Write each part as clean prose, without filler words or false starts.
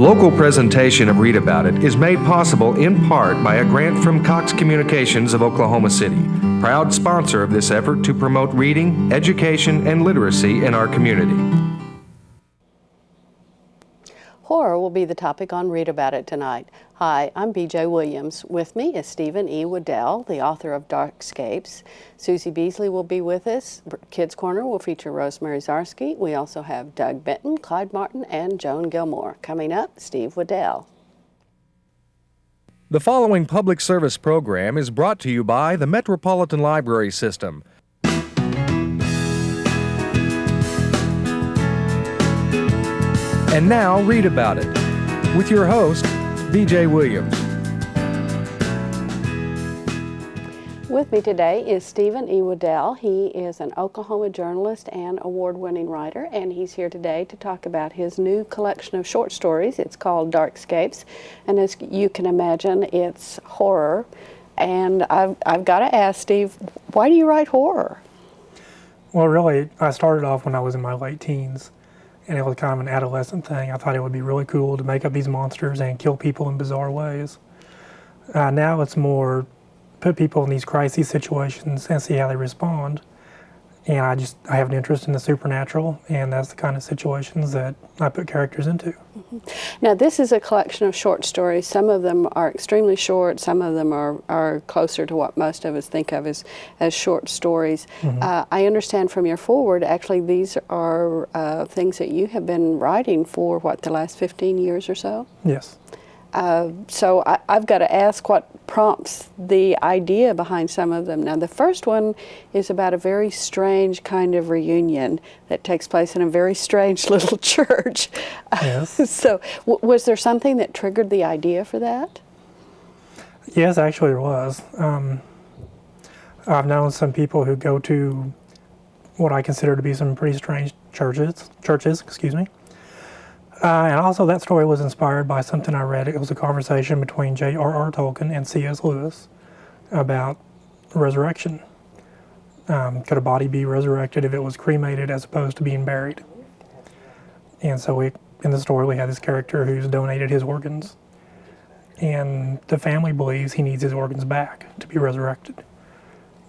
Local presentation of Read About It is made possible in part by a grant from Cox Communications of Oklahoma City, proud sponsor of this effort to promote reading, education, and literacy in our community. Horror will be the topic on Read About It tonight. Hi, I'm BJ Williams. With me is Steven E Wedel, the author of Darkscapes. Susie Beasley will be with us. Kids Corner will feature Rosemary Zarsky. We also have Doug Benton, Clyde Martin, and Joan Gilmore. Coming up, Steve Wedel. The following public service program is brought to you by the Metropolitan Library System. And now, Read About It, with your host, BJ Williams. With me today is Steven E Wedel. He is an Oklahoma journalist and award-winning writer, and he's here today to talk about his new collection of short stories. It's called Darkscapes, and as you can imagine, it's horror. And I've got to ask, Steve, why do you write horror? Well, really, I started off when I was in my late teens. And it was kind of an adolescent thing. I thought it would be really cool to make up these monsters and kill people in bizarre ways. Now it's more put people in these crisis situations and see how they respond. And I have an interest in the supernatural, and that's the kind of situations that I put characters into. Mm-hmm. Now, this is a collection of short stories. Some of them are extremely short. Some of them are closer to what most of us think of as short stories. Mm-hmm. I understand from your foreword, actually, these are things that you have been writing for, what, the last 15 years or so? Yes. So I've got to ask what prompts the idea behind some of them. Now, the first one is about a very strange kind of reunion that takes place in a very strange little church. Yes. So was there something that triggered the idea for that? Yes, actually there was. I've known some people who go to what I consider to be some pretty strange churches, and also that story was inspired by something I read. It was a conversation between J.R.R. Tolkien and C.S. Lewis about resurrection. Could a body be resurrected if it was cremated as opposed to being buried? And so in the story we have this character who's donated his organs, and the family believes he needs his organs back to be resurrected.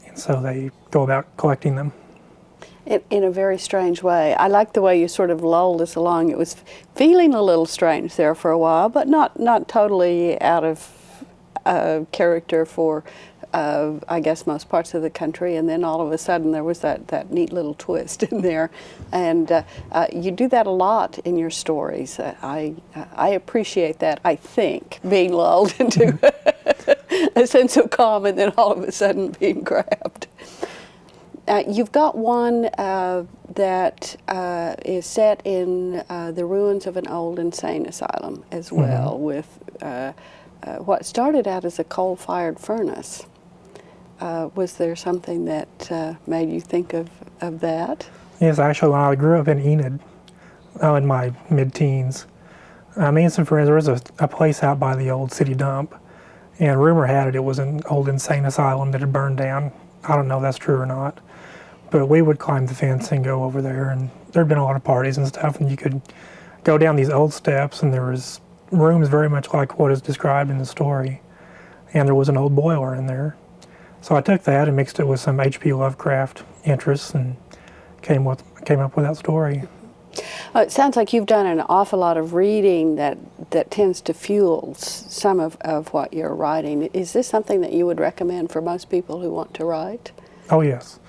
And so they go about collecting them. In a very strange way. I like the way you sort of lulled us along. It was feeling a little strange there for a while, but not totally out of character for, I guess, most parts of the country. And then all of a sudden there was that neat little twist in there. And you do that a lot in your stories. I appreciate that, I think, being lulled into a sense of calm and then all of a sudden being grabbed. You've got one that is set in the ruins of an old insane asylum as well, mm-hmm. with what started out as a coal-fired furnace. Was there something that made you think of that? Yes, actually, when I grew up in Enid, in my mid-teens, me and some friends, there was a place out by the old city dump, and rumor had it was an old insane asylum that had burned down. I don't know if that's true or not. But we would climb the fence and go over there, and there'd been a lot of parties and stuff, and you could go down these old steps, and there was rooms very much like what is described in the story, and there was an old boiler in there. So I took that and mixed it with some H.P. Lovecraft interests and came up with that story. It sounds like you've done an awful lot of reading that tends to fuel some of what you're writing. Is this something that you would recommend for most people who want to write? Oh, yes.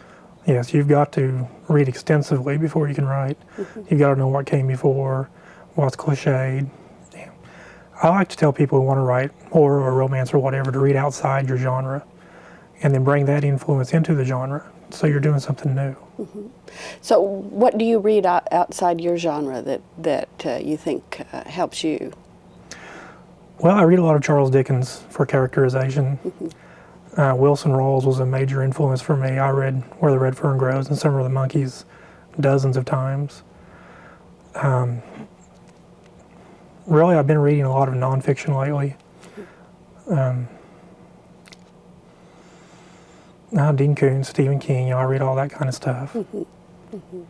Yes, you've got to read extensively before you can write. Mm-hmm. You've got to know what came before, what's cliched. I like to tell people who want to write horror or romance or whatever to read outside your genre and then bring that influence into the genre so you're doing something new. Mm-hmm. So what do you read outside your genre that you think helps you? Well, I read a lot of Charles Dickens for characterization. Mm-hmm. Wilson Rawls was a major influence for me. I read Where the Red Fern Grows and Summer of the Monkeys dozens of times. Really, I've been reading a lot of nonfiction lately. Dean Koontz, Stephen King, I read all that kind of stuff. Mm-hmm. Mm-hmm.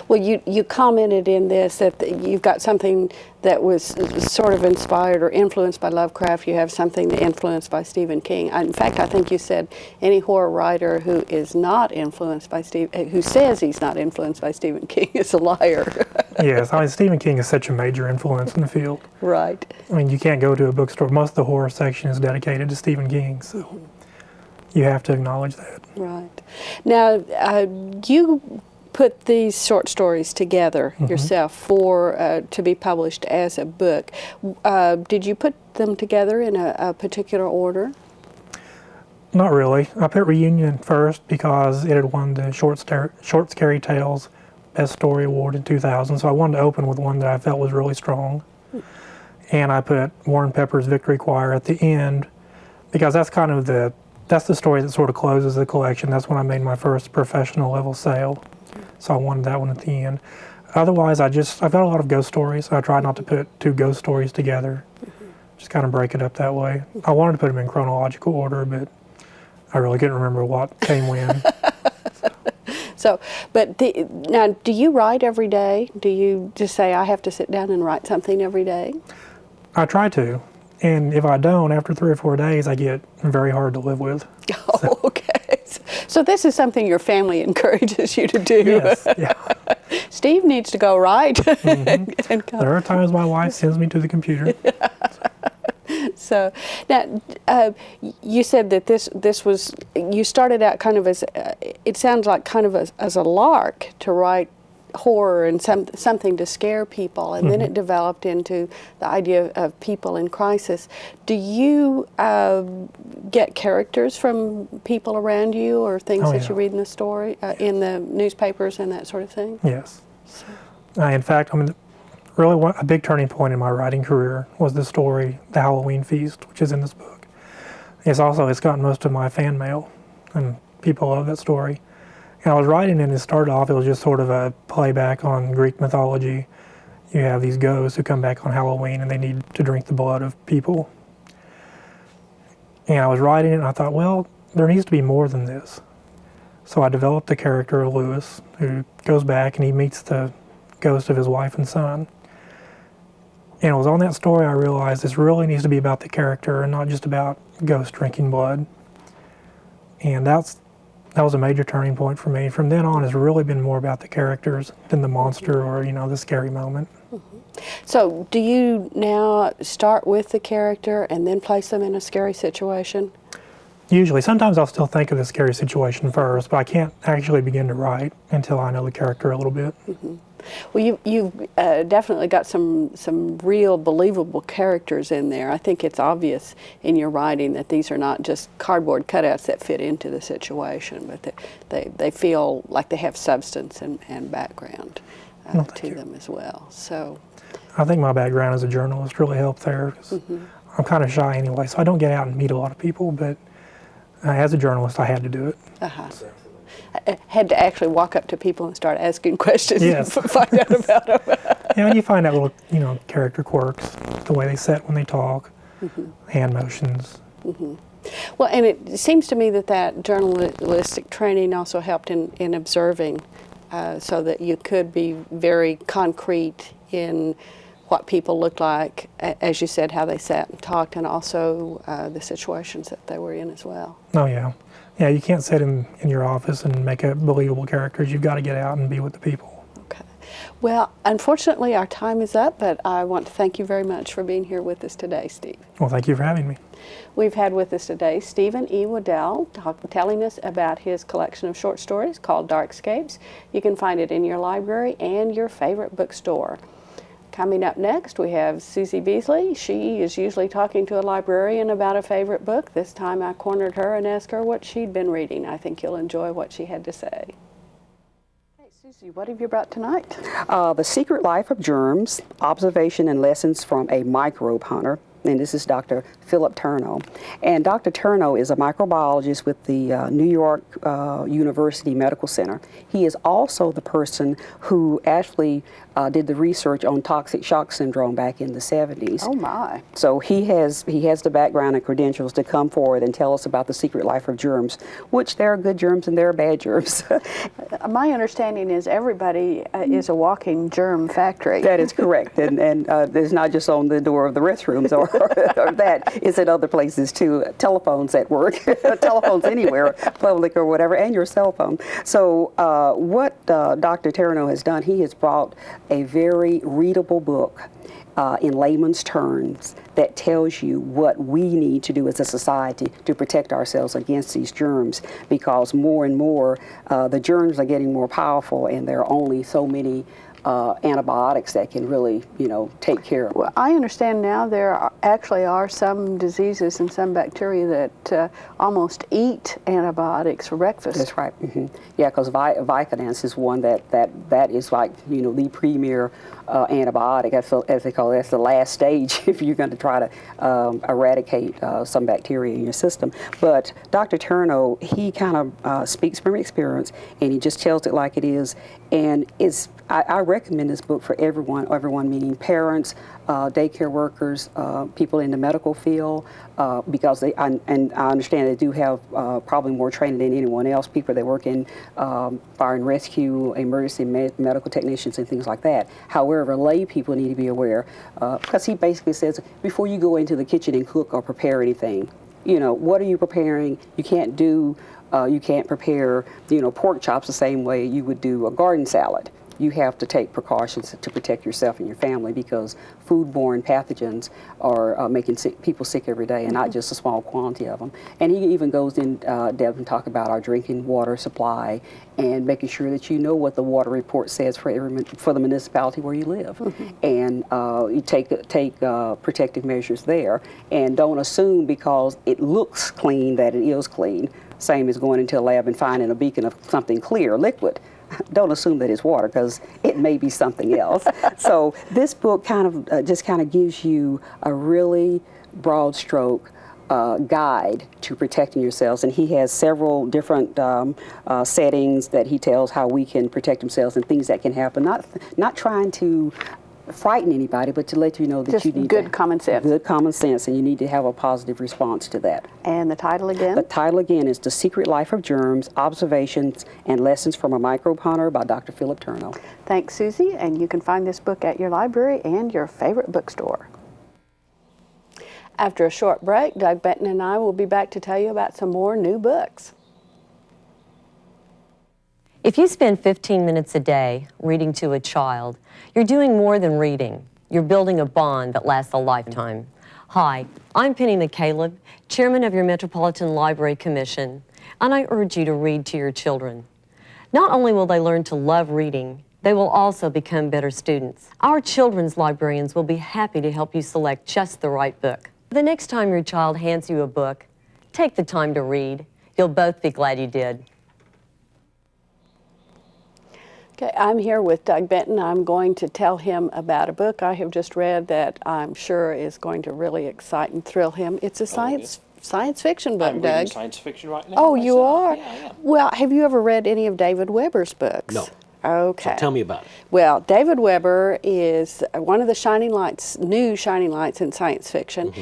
Well, you commented in this that you've got something that was sort of inspired or influenced by Lovecraft. You have something influenced by Stephen King. In fact, I think you said any horror writer who is not influenced by who says he's not influenced by Stephen King is a liar. Yes, I mean, Stephen King is such a major influence in the field. Right. I mean, you can't go to a bookstore. Most of the horror section is dedicated to Stephen King, so you have to acknowledge that. Right. Now, you put these short stories together yourself for to be published as a book. Did you put them together in a particular order? Not really. I put Reunion first because it had won the Short Scary Tales Best Story Award in 2000, so I wanted to open with one that I felt was really strong. And I put Warren Pepper's Victory Choir at the end because that's kind of the story that sort of closes the collection. That's when I made my first professional level sale, so I wanted that one at the end. Otherwise, I've got a lot of ghost stories. I tried not to put two ghost stories together, just kind of break it up that way. I wanted to put them in chronological order, but I really couldn't remember what came when. So, but now, do you write every day? Do you just say, I have to sit down and write something every day? I try to, and if I don't, after 3 or 4 days, I get very hard to live with. Oh, okay. So this is something your family encourages you to do. Yes, yeah. Steve needs to go write. There are times my wife sends me to the computer. So now, you said that this was, you started out kind of as, it sounds like kind of as a lark to write horror and something to scare people, and then it developed into the idea of people in crisis. Do you get characters from people around you or things that you read in the story, in the newspapers and that sort of thing? Yes. In fact, I mean, really a big turning point in my writing career was the story, The Halloween Feast, which is in this book. It's gotten most of my fan mail, and people love that story. And I was writing it, and it started off, it was just sort of a playback on Greek mythology. You have these ghosts who come back on Halloween, and they need to drink the blood of people. And I was writing it, and I thought, well, there needs to be more than this. So I developed the character of Lewis, who goes back, and he meets the ghost of his wife and son. And it was on that story I realized this really needs to be about the character and not just about ghosts drinking blood. And that was a major turning point for me. From then on, it's really been more about the characters than the monster or, the scary moment. So do you now start with the character and then place them in a scary situation? Usually. Sometimes I'll still think of the scary situation first, but I can't actually begin to write until I know the character a little bit. Well, you've definitely got some real believable characters in there. I think it's obvious in your writing that these are not just cardboard cutouts that fit into the situation, but they feel like they have substance and background to them as well. So, I think my background as a journalist really helped there. 'Cause I'm kind of shy anyway, so I don't get out and meet a lot of people, but as a journalist, I had to do it. I had to actually walk up to people and start asking questions Yes. and find out about them. Yeah, and you find out little, character quirks, the way they sit when they talk, hand motions. Well, and it seems to me that journalistic training also helped in observing, so that you could be very concrete in what people looked like, as you said, how they sat and talked, and also the situations that they were in as well. Oh, yeah. Yeah, you can't sit in your office and make up believable characters. You've got to get out and be with the people. Okay. Well, unfortunately, our time is up, but I want to thank you very much for being here with us today, Steve. Well, thank you for having me. We've had with us today Steven E Wedel telling us about his collection of short stories called Darkscapes. You can find it in your library and your favorite bookstore. Coming up next, we have Susie Beasley. She is usually talking to a librarian about a favorite book. This time I cornered her and asked her what she'd been reading. I think you'll enjoy what she had to say. Hey, Susie, what have you brought tonight? The Secret Life of Germs, Observation and Lessons from a Microbe Hunter. And this is Dr. Philip Turno. And Dr. Turno is a microbiologist with the New York University Medical Center. He is also the person who actually did the research on toxic shock syndrome back in the 70s. Oh my. So he has the background and credentials to come forward and tell us about the secret life of germs, which there are good germs and there are bad germs. My understanding is everybody is a walking germ factory. That is correct, and it's not just on the door of the restrooms or that. It's at other places too. Telephones at work, telephones anywhere, public or whatever, and your cell phone. So what Dr. Turno has done, he has brought a very readable book in layman's terms that tells you what we need to do as a society to protect ourselves against these germs, because more and more the germs are getting more powerful, and there are only so many antibiotics that can really, take care of them. Well, I understand now there actually are some diseases and some bacteria that almost eat antibiotics for breakfast. That's right. Mm-hmm. Yeah, because Vicodins is one that is like, the premier antibiotic, as they call it. That's the last stage if you're going to try to eradicate some bacteria in your system. But Dr. Turno, he kind of speaks from experience, and he just tells it like it is. And I recommend this book for everyone meaning parents, daycare workers, people in the medical field, because I understand they do have probably more training than anyone else, people that work in fire and rescue, emergency medical technicians and things like that. However, lay people need to be aware, because he basically says, before you go into the kitchen and cook or prepare anything, what are you preparing? You can't prepare, pork chops the same way you would do a garden salad. You have to take precautions to protect yourself and your family, because foodborne pathogens are making people sick every day, and not just a small quantity of them. And he even goes in depth and talk about our drinking water supply and making sure that you know what the water report says for the municipality where you live, and you take protective measures there, and don't assume because it looks clean that it is clean. Same as going into a lab and finding a beacon of something clear, liquid. Don't assume that it's water, because it may be something else. So this book kind of gives you a really broad stroke guide to protecting yourselves, and he has several different settings that he tells how we can protect ourselves and things that can happen. Not trying to frighten anybody, but to let you know that just you need good common sense. Good common sense, and you need to have a positive response to that. And the title again? The title again is The Secret Life of Germs, Observations and Lessons from a Microbe Hunter by Dr. Philip Turno. Thanks, Susie, and you can find this book at your library and your favorite bookstore. After a short break, Doug Benton and I will be back to tell you about some more new books. If you spend 15 minutes a day reading to a child, you're doing more than reading. You're building a bond that lasts a lifetime. Hi, I'm Penny McCaleb, Chairman of your Metropolitan Library Commission, and I urge you to read to your children. Not only will they learn to love reading, they will also become better students. Our children's librarians will be happy to help you select just the right book. The next time your child hands you a book, take the time to read. You'll both be glad you did. Okay, I'm here with Doug Benton. I'm going to tell him about a book I have just read that I'm sure is going to really excite and thrill him. It's a science fiction book, I'm Doug. reading science fiction right now. Oh, you are? Yeah, I am. Well, have you ever read any of David Weber's books? No. Okay. So tell me about it. Well, David Weber is one of the shining lights, new shining lights in science fiction.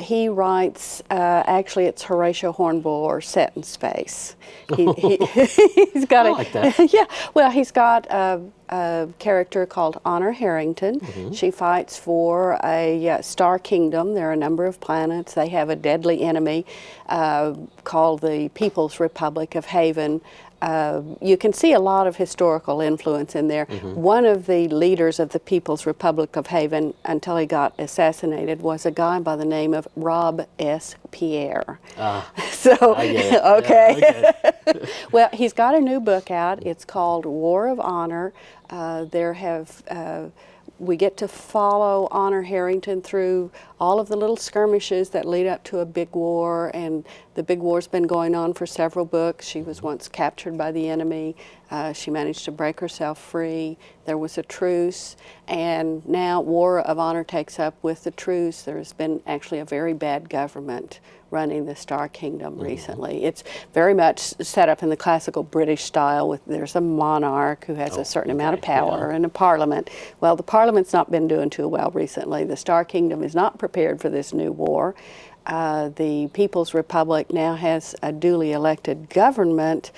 He writes, actually it's Horatio Hornblower set in space. He's got I like that. Yeah, well, he's got a character called Honor Harrington. She fights for a star kingdom. There are a number of planets. They have a deadly enemy called the People's Republic of Haven. You can see a lot of historical influence in there. One of the leaders of the People's Republic of Haven, until he got assassinated, was a guy by the name of Rob S. Pierre. So, I get it. okay. Yeah, I get it. Well, he's got a new book out. It's called War of Honor. There have we get to follow Honor Harrington through all of the little skirmishes that lead up to a big war, and the big war's been going on for several books. She was once captured by the enemy. She managed to break herself free. There was a truce, and now War of Honor takes up with the truce. There's been actually a very bad government running the Star Kingdom recently. It's very much set up in the classical British style. With there's a monarch who has a certain amount of power and a parliament. Well, the parliament's not been doing too well recently. The Star Kingdom is not prepared for this new war. The People's Republic now has a duly elected government,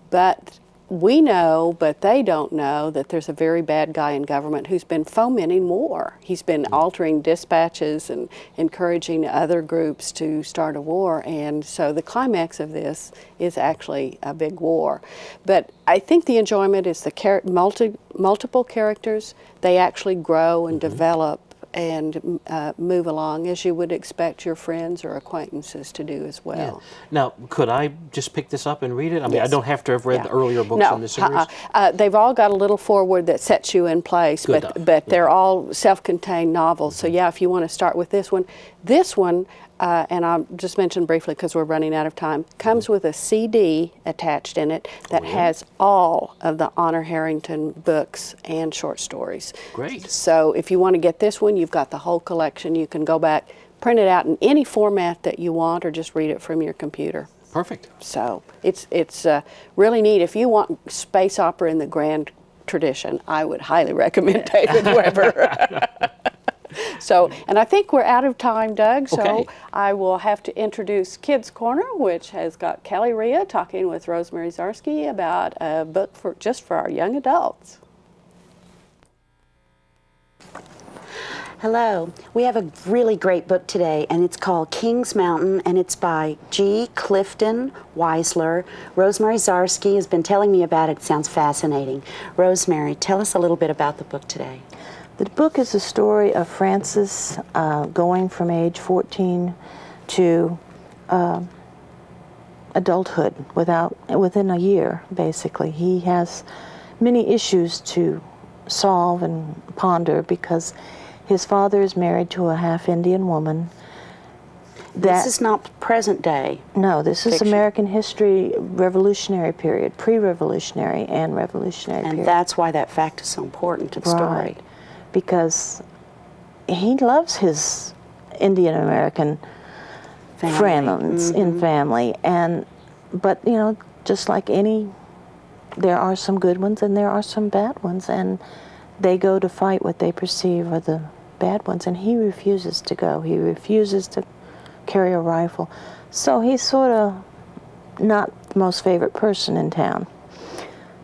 but we know, but they don't know, that there's a very bad guy in government who's been fomenting war. He's been altering dispatches and encouraging other groups to start a war, and so the climax of this is actually a big war. But I think the enjoyment is the multiple characters. They actually grow and develop and move along as you would expect your friends or acquaintances to do as well. Now, could I just pick this up and read it? I mean, Yes. I don't have to have read the earlier books No, in the series. they've all got a little foreword that sets you in place, Good but enough. they're all self-contained novels. So yeah, if you want to start with this one, and I'll just mention briefly because we're running out of time, comes with a CD attached in it that has all of the Honor Harrington books and short stories. Great. So if you want to get this one, you've got the whole collection. You can go back, print it out in any format that you want, or just read it from your computer. Perfect. So it's really neat. If you want space opera in the grand tradition, I would highly recommend David Weber. So, and I think we're out of time, Doug, so Okay. I will have to introduce Kids Corner, which has got Kelly Rhea talking with Rosemary Zarsky about a book just for our young adults. Hello. We have a really great book today, and it's called King's Mountain, and it's by G. Clifton Weisler. Rosemary Zarsky has been telling me about it. It sounds fascinating. Rosemary, tell us a little bit about the book today. The book is the story of Francis going from age 14 to adulthood within a year, basically. He has many issues to solve and ponder because his father is married to a half-Indian woman. This is not present day. No, this is fiction. American history, Revolutionary period, pre-Revolutionary and Revolutionary And period. that's why that fact is so important to the story. Right, because he loves his Indian American friends in family, but you know, just like there are some good ones and there are some bad ones, and they go to fight what they perceive are the bad ones, and he refuses to go. He refuses to carry a rifle, so he's sort of not the most favorite person in town.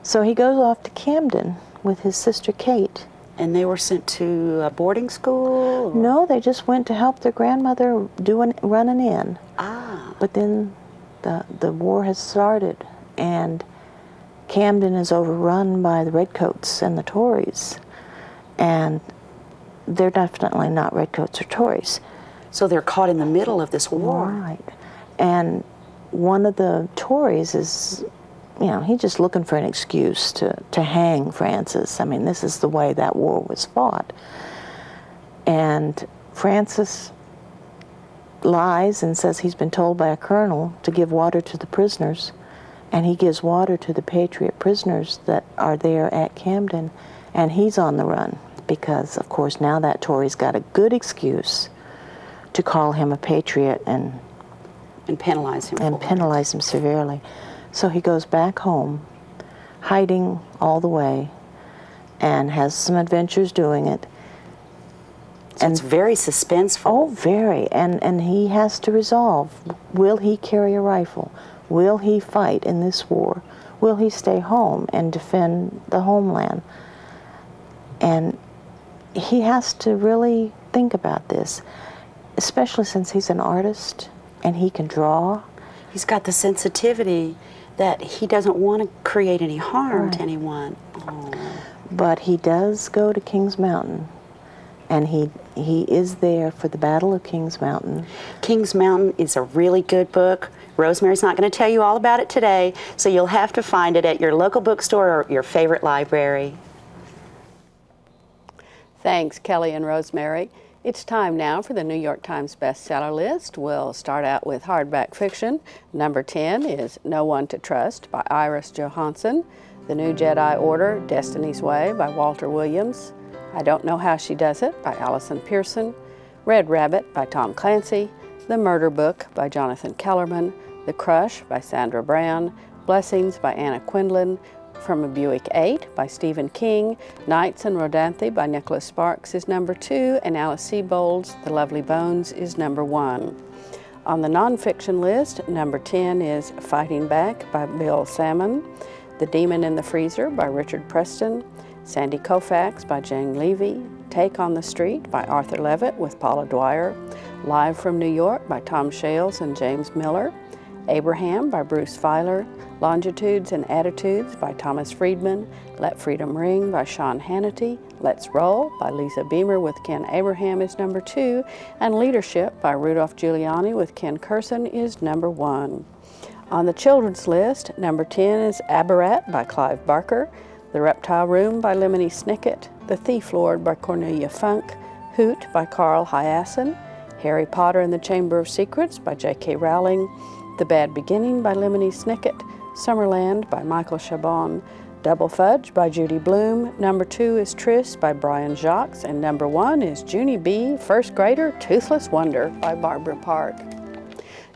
So he goes off to Camden with his sister Kate. And they were sent to a boarding school? Or? No, they just went to help their grandmother run an inn. Ah. But then the war has started, and Camden is overrun by the Redcoats and the Tories. And they're definitely not Redcoats or Tories. So they're caught in the middle of this war. Right. And one of the Tories is, you know, he's just looking for an excuse to hang Francis. I mean, this is the way that war was fought. And Francis lies and says he's been told by a colonel to give water to the prisoners, and he gives water to the Patriot prisoners that are there at Camden, and he's on the run because, of course, now that Tory's got a good excuse to call him a patriot and penalize him. And penalize him severely. So he goes back home, hiding all the way, and has some adventures doing it. So it's very suspenseful. Oh, very. And he has to resolve, will he carry a rifle? Will he fight in this war? Will he stay home and defend the homeland? And he has to really think about this, especially since he's an artist and he can draw. He's got the sensitivity that he doesn't want to create any harm to anyone. Oh. But he does go to Kings Mountain, and he is there for the Battle of Kings Mountain. Kings Mountain is a really good book. Rosemary's not going to tell you all about it today, so you'll have to find it at your local bookstore or your favorite library. Thanks, Kelly and Rosemary. It's time now for the New York Times bestseller list. We'll start out with hardback fiction. Number 10 is No One to Trust by Iris Johansen. The New Jedi Order, Destiny's Way by Walter Williams. I Don't Know How She Does It by Allison Pearson. Red Rabbit by Tom Clancy. The Murder Book by Jonathan Kellerman. The Crush by Sandra Brown. Blessings by Anna Quindlen. From a Buick 8 by Stephen King. Nights in Rodanthe by Nicholas Sparks is number 2, and Alice Sebold's The Lovely Bones is number 1. On the nonfiction list, number 10 is Fighting Back by Bill Salmon. The Demon in the Freezer by Richard Preston. Sandy Koufax by Jane Levy. Take on the Street by Arthur Levitt with Paula Dwyer. Live from New York by Tom Shales and James Miller. Abraham by Bruce Feiler. Longitudes and Attitudes by Thomas Friedman. Let Freedom Ring by Sean Hannity. Let's Roll by Lisa Beamer with Ken Abraham is number 2. And Leadership by Rudolph Giuliani with Ken Curson is number 1. On the children's list, number 10 is Abarat by Clive Barker. The Reptile Room by Lemony Snicket. The Thief Lord by Cornelia Funk. Hoot by Carl Hyacin. Harry Potter and the Chamber of Secrets by J.K. Rowling. The Bad Beginning by Lemony Snicket. Summerland by Michael Chabon. Double Fudge by Judy Blume. Number 2 is Tris by Brian Jacques. And number 1 is Junie B., First Grader, Toothless Wonder by Barbara Park.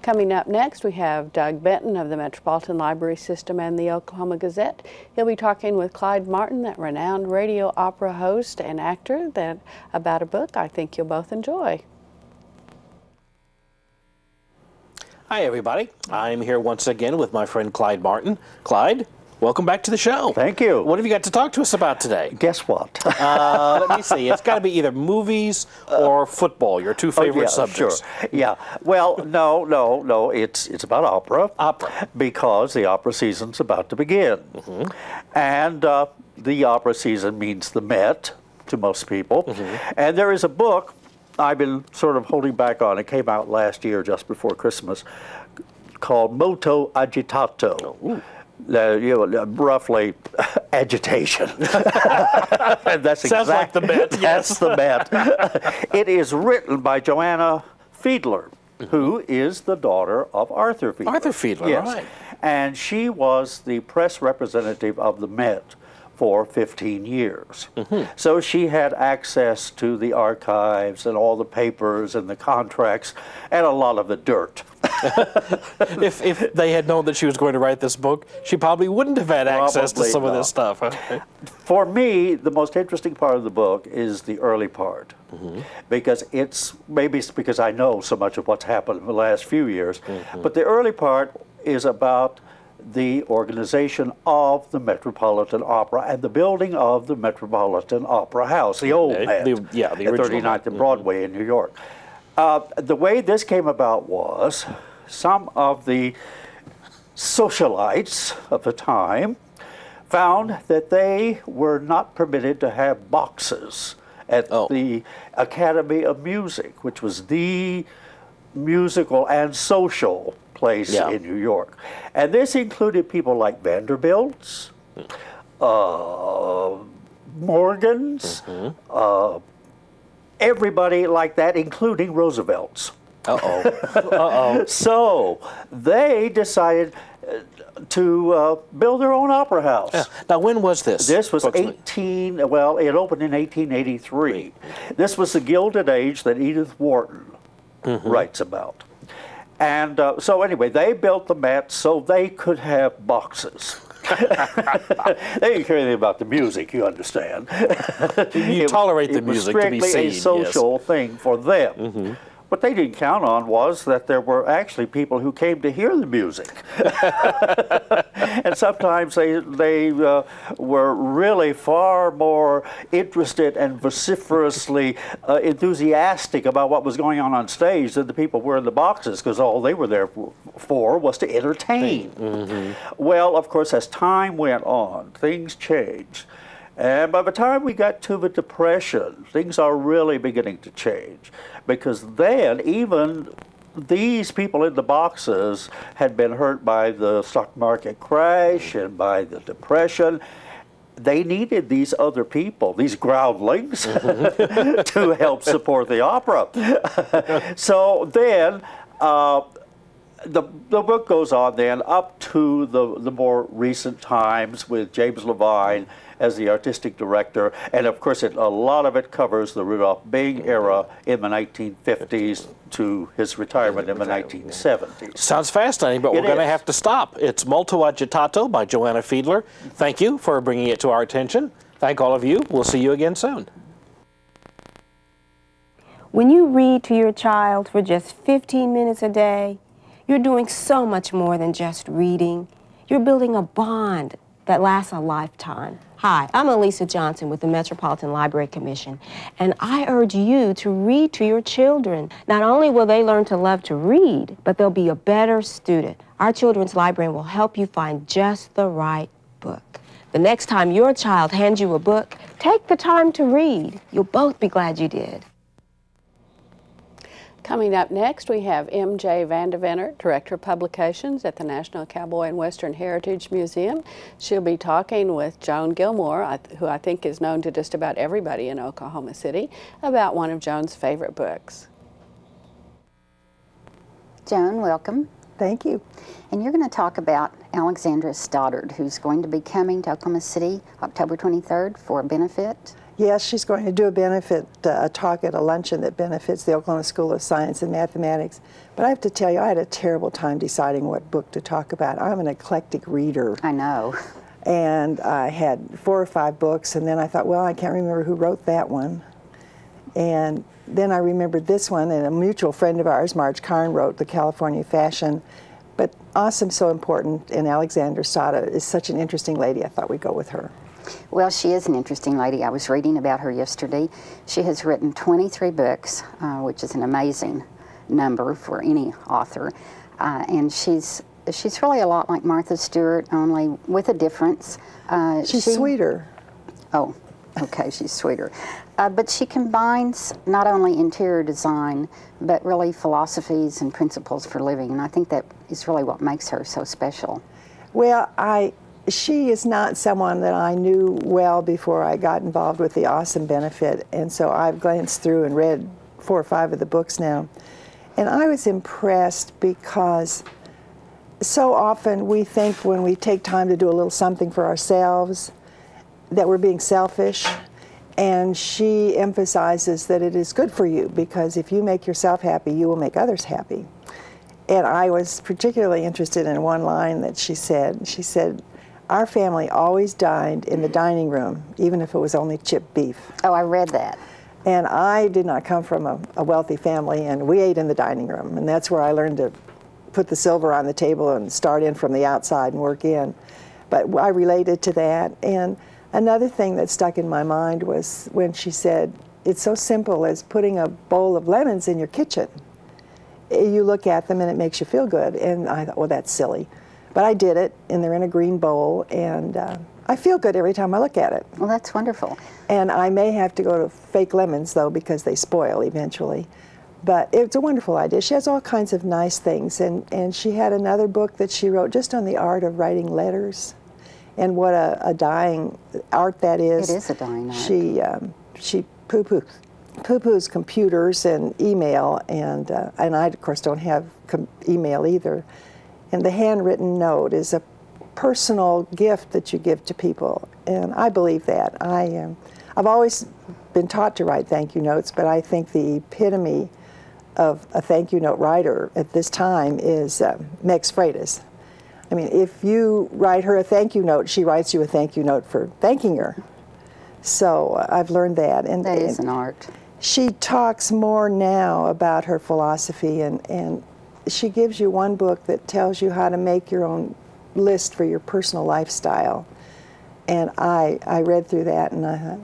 Coming up next, we have Doug Benton of the Metropolitan Library System and the Oklahoma Gazette. He'll be talking with Clyde Martin, that renowned radio opera host and actor, about a book I think you'll both enjoy. Hi, everybody. I'm here once again with my friend Clyde Martin. Clyde, welcome back to the show. Thank you. What have you got to talk to us about today? Guess what? Let me see. It's got to be either movies or football, your two favorite subjects. Sure. Yeah. Well, no. It's about opera. Opera. Because the opera season's about to begin. Mm-hmm. And the opera season means the Met to most people. Mm-hmm. And there is a book I've been sort of holding back on. It came out last year, just before Christmas, called Moto Agitato. Roughly agitation. And that's Sounds like the Met. That's the Met. It is written by Joanna Fiedler, who is the daughter of Arthur Fiedler. Arthur Fiedler, yes. right. And she was the press representative of the Met for 15 years. Mm-hmm. So she had access to the archives and all the papers and the contracts and a lot of the dirt. If they had known that she was going to write this book, she probably wouldn't have had access to some of this stuff. Okay. For me, the most interesting part of the book is the early part. Mm-hmm. Because it's because I know so much of what's happened in the last few years, mm-hmm. but the early part is about the organization of the Metropolitan Opera and the building of the Metropolitan Opera House, the old Met, the at original 39th and Broadway in New York. The way this came about was some of the socialites of the time found that they were not permitted to have boxes at the Academy of Music, which was the musical and social place in New York. And this included people like Vanderbilts, Morgans, everybody like that, including Roosevelt's. So they decided to build their own opera house. Yeah. Now, when was this? This was it opened in 1883. This was the Gilded Age that Edith Wharton writes about. And so anyway, they built the Met so they could have boxes. They didn't care anything about the music, you understand. You tolerate the music to be seen. It was strictly a social thing for them. Mm-hmm. What they didn't count on was that there were actually people who came to hear the music. And sometimes they were really far more interested and vociferously enthusiastic about what was going on stage than the people were in the boxes, because all they were there for was to entertain. Mm-hmm. Well, of course, as time went on, things changed. And by the time we got to the Depression, things are really beginning to change, because then even these people in the boxes had been hurt by the stock market crash and by the Depression. they needed these other people, these groundlings, to help support the opera. So then the book goes on then up to the more recent times with James Levine as the artistic director, and of course a lot of it covers the Rudolph Bing era in the 1950s to his retirement in the 1970s. Sounds fascinating, but we're going to have to stop. It's Molto Agitato by Joanna Fiedler. Thank you for bringing it to our attention. Thank all of you. We'll see you again soon. When you read to your child for just 15 minutes a day, you're doing so much more than just reading. You're building a bond that lasts a lifetime. Hi, I'm Elisa Johnson with the Metropolitan Library Commission, and I urge you to read to your children. Not only will they learn to love to read, but they'll be a better student. Our children's librarian will help you find just the right book. The next time your child hands you a book, take the time to read. You'll both be glad you did. Coming up next, we have M.J. Vandeventer, Director of Publications at the National Cowboy and Western Heritage Museum. She'll be talking with Joan Gilmore, who I think is known to just about everybody in Oklahoma City, about one of Joan's favorite books. Joan, welcome. Thank you. And you're going to talk about Alexandra Stoddard, who's going to be coming to Oklahoma City October 23rd for a benefit. Yes, she's going to do a benefit talk at a luncheon that benefits the Oklahoma School of Science and Mathematics. But I have to tell you, I had a terrible time deciding what book to talk about. I'm an eclectic reader. I know. And I had 4 or 5 books, and then I thought, well, I can't remember who wrote that one. And then I remembered this one, and a mutual friend of ours, Marge Karn, wrote The California Fashion. But awesome, so important, and Alexandra Stoddard is such an interesting lady, I thought we'd go with her. Well, she is an interesting lady. I was reading about her yesterday. She has written 23 books, which is an amazing number for any author. And she's really a lot like Martha Stewart, only with a difference. She's sweeter. Oh, okay, she's sweeter. But she combines not only interior design, but really philosophies and principles for living. And I think that is really what makes her so special. Well, she is not someone that I knew well before I got involved with the Awesome Benefit, and so I've glanced through and read 4 or 5 of the books now. And I was impressed because so often we think when we take time to do a little something for ourselves that we're being selfish, and she emphasizes that it is good for you because if you make yourself happy, you will make others happy. And I was particularly interested in one line that she said. She said, "Our family always dined in the dining room, even if it was only chipped beef." Oh, I read that. And I did not come from a wealthy family, and we ate in the dining room. And that's where I learned to put the silver on the table and start in from the outside and work in. But I related to that. And another thing that stuck in my mind was when she said, it's so simple as putting a bowl of lemons in your kitchen. You look at them and it makes you feel good. And I thought, well, that's silly. But I did it, and they're in a green bowl, and I feel good every time I look at it. Well, that's wonderful. And I may have to go to fake lemons, though, because they spoil eventually. But it's a wonderful idea. She has all kinds of nice things, and she had another book that she wrote just on the art of writing letters, and what a dying art that is. It is a dying art. She poo-poos computers and email, and I, of course, don't have email either. And the handwritten note is a personal gift that you give to people, and I believe that. I've always been taught to write thank you notes, but I think the epitome of a thank you note writer at this time is Mex Freitas. I mean, if you write her a thank you note, she writes you a thank you note for thanking her. So I've learned that. And that is an art. She talks more now about her philosophy, and she gives you one book that tells you how to make your own list for your personal lifestyle. And I read through that, and I thought,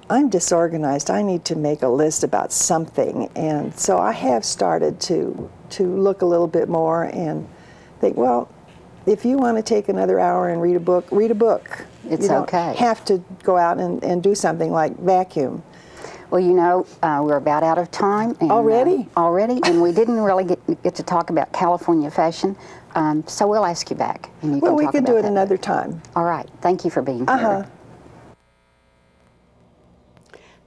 I'm disorganized. I need to make a list about something. And so I have started to look a little bit more and think, well, if you want to take another hour and read a book, read a book. It's you don't okay. have to go out and do something like vacuum. Well, you know, we're about out of time. And, Already? Already, and we didn't really get to talk about California fashion, so we'll ask you back. And you Well, can we talk can about do it that. another time. All right. Thank you for being Uh-huh. here.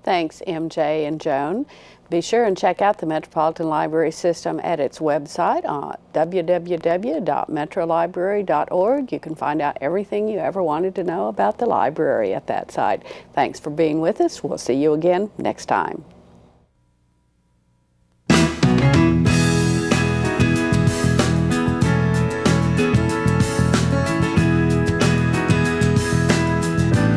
Thanks, MJ and Joan. Be sure and check out the Metropolitan Library System at its website on www.metrolibrary.org. You can find out everything you ever wanted to know about the library at that site. Thanks for being with us. We'll see you again next time.